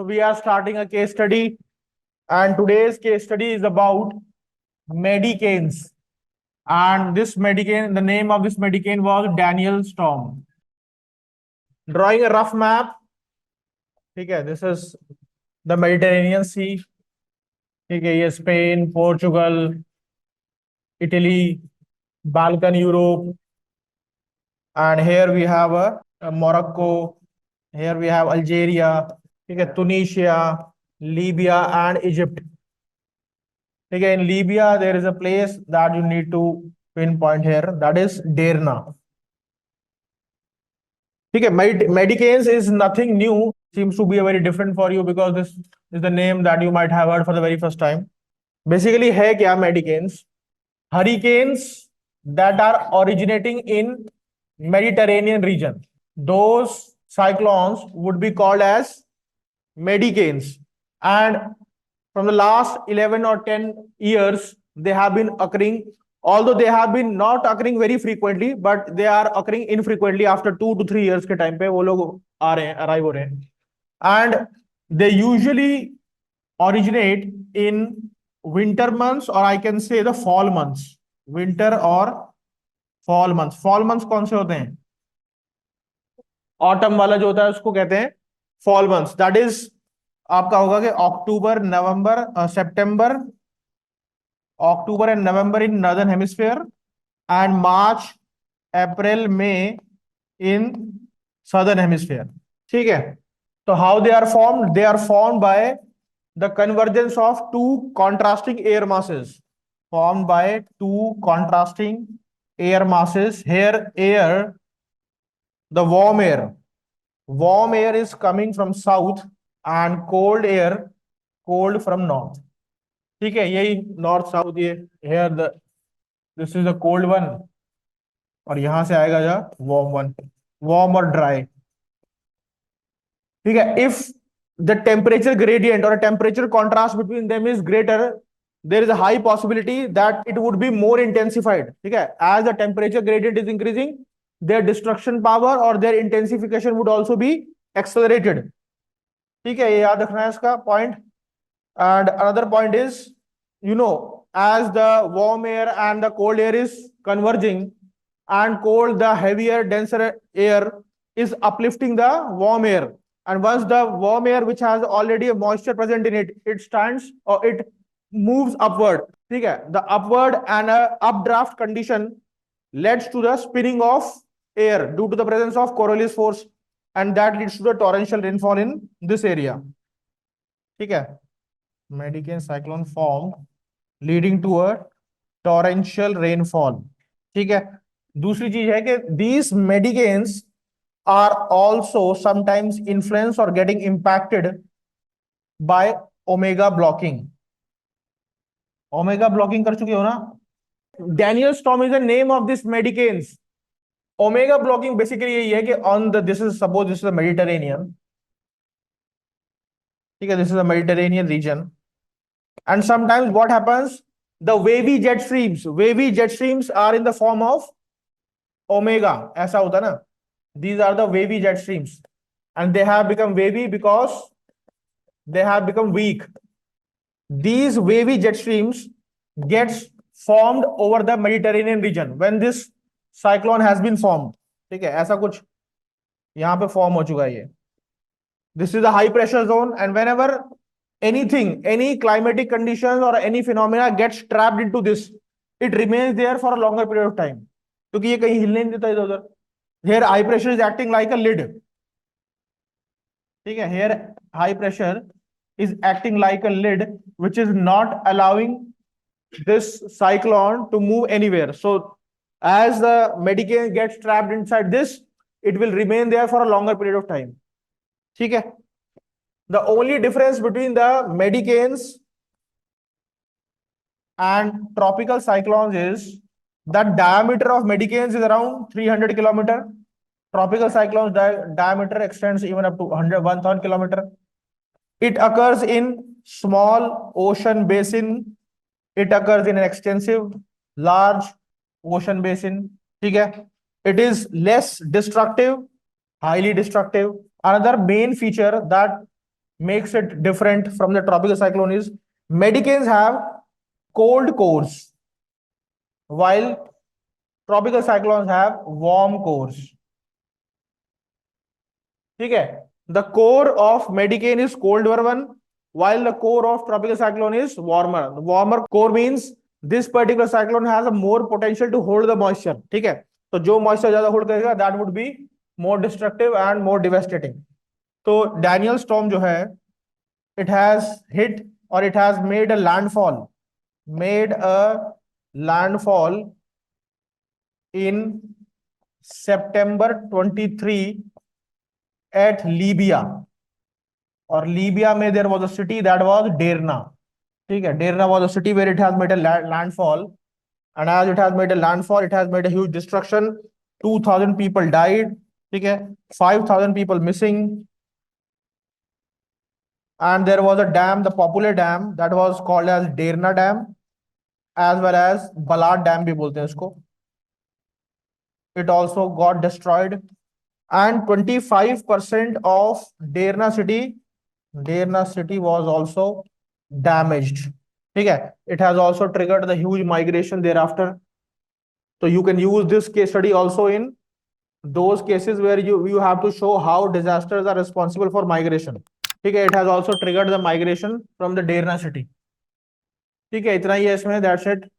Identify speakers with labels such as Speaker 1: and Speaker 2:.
Speaker 1: we are starting a case study, and today's case study is about Medicanes. And this Medicane, the name of this Medicane was Daniel Storm. Drawing a rough map. Okay, this is the Mediterranean Sea. Okay, yes, Spain, Portugal, Italy, Balkan Europe, and here we have a Morocco. Here we have Algeria, okay, Tunisia, Libya, and Egypt. Okay, in Libya, there is a place that you need to pinpoint here. That is Derna. Okay, Medicanes is nothing new. Seems to be a very different for you because this is the name that you might have heard for the very first time. Basically, है क्या Medicanes? Hurricanes that are originating in Mediterranean region. Those cyclones would be called as Medicanes. And from the last 11 or 10 years, they have been occurring, although they have been not occurring very frequently, but they are occurring infrequently after 2 to 3 years के time पे वो लोग आ रहे हैं, arrive हो रहे हैं. And they usually originate in winter months, or I can say the fall months. Winter or fall months. Fall months कौन से होते हैं? Autumn वाला जो होता है उसको कहते हैं fall months. That is आपका होगा कि अक्टूबर, नवंबर, सितंबर, October and November in northern hemisphere, and March, April, May in southern hemisphere. ठीक है? So how they are formed? They are formed by the convergence of two contrasting air masses. Formed by two contrasting air masses. Here, air, the warm air. Warm air is coming from south and cold air, cold from north. ठीक है, यही north south, ये here this is the cold one, और यहां से आएगा जा warm one, warm और ड्राई. ठीक है, इफ द टेम्परेचर ग्रेडियंट और temperature contrast between them is greater, there is a high possibility that it would be more intensified. ठीक है, as the temperature gradient is increasing, their destruction power or their intensification would also be accelerated. ठीक है, ये याद रखना है इसका point. And another point is, as the warm air and the cold air is converging, and cold, the heavier, denser air is uplifting the warm air. And once the warm air, which has already a moisture present in it, it stands or it moves upward. ठीक है, the upward and updraft condition leads to the spinning of air due to the presence of Coriolis force, and that leads to the torrential rainfall in this area. ठीक है, Medicane cyclone formed leading to a torrential rainfall. ठीक है, दूसरी चीज है कि these Medicanes are also sometimes influenced or getting impacted by omega blocking. Omega blocking कर चुके हो ना? Daniel storm is the name of this Medicanes. Omega blocking basically यही है कि on the, this is, suppose this is the Mediterranean. ठीक है, this is the Mediterranean region. And sometimes what happens, the wavy jet streams are in the form of omega. ऐसा होता है ना? These are the wavy jet streams, and they have become wavy because they have become weak. These wavy jet streams gets formed over the Mediterranean region when this cyclone has been formed. ठीक है, ऐसा कुछ यहाँ पे form हो चुका है ये. This is a high pressure zone, and whenever anything, any climatic conditions or any phenomena gets trapped into this, it remains there for a longer period of time, क्योंकि ये कहीं हिलने नहीं देता इधर उधर. Here high pressure is acting like a lid. ठीक है, here high pressure is acting like a lid which is not allowing this cyclone to move anywhere. So as the Medicane gets trapped inside this, it will remain there for a longer period of time. ठीक है, the only difference between the Medicanes and tropical cyclones is that diameter of Medicanes is around 300 kilometer. Tropical cyclones diameter extends even up to 1,000 kilometer. It occurs in small ocean basin. It occurs in an extensive large ocean basin. ठीक है, it is less destructive, highly destructive. Another main feature that makes it different from the tropical cyclone is Medicanes have cold cores while tropical cyclones have warm cores. ठीक है? The core of Medicane is colder one, while the core of tropical cyclone is warmer. The warmer core means this particular cyclone has a more potential to hold the moisture. ठीक है? तो जो moisture ज्यादा hold करेगा, that would be more destructive and more devastating. तो Daniel storm जो है, it has hit or it has made a landfall in September 23 at Libya. और लीबिया में there was a city that was Derna. ठीक है, Derna was a city where it has made a landfall, and as it has made a landfall, it has made a huge destruction. 2,000 people died. ठीक है, 5,000 people missing. And there was a dam, the popular dam that was called as Derna Dam, as well as Balad Dam भी बोलते हैं इसको. It also got destroyed, and 25% of Derna city was also damaged. ठीक है, it has also triggered the huge migration thereafter. So you can use this case study also in those cases where you have to show how disasters are responsible for migration. ठीक है, it has also triggered the migration from the Derna city. ठीक है, इतना ही है इसमें, that's it.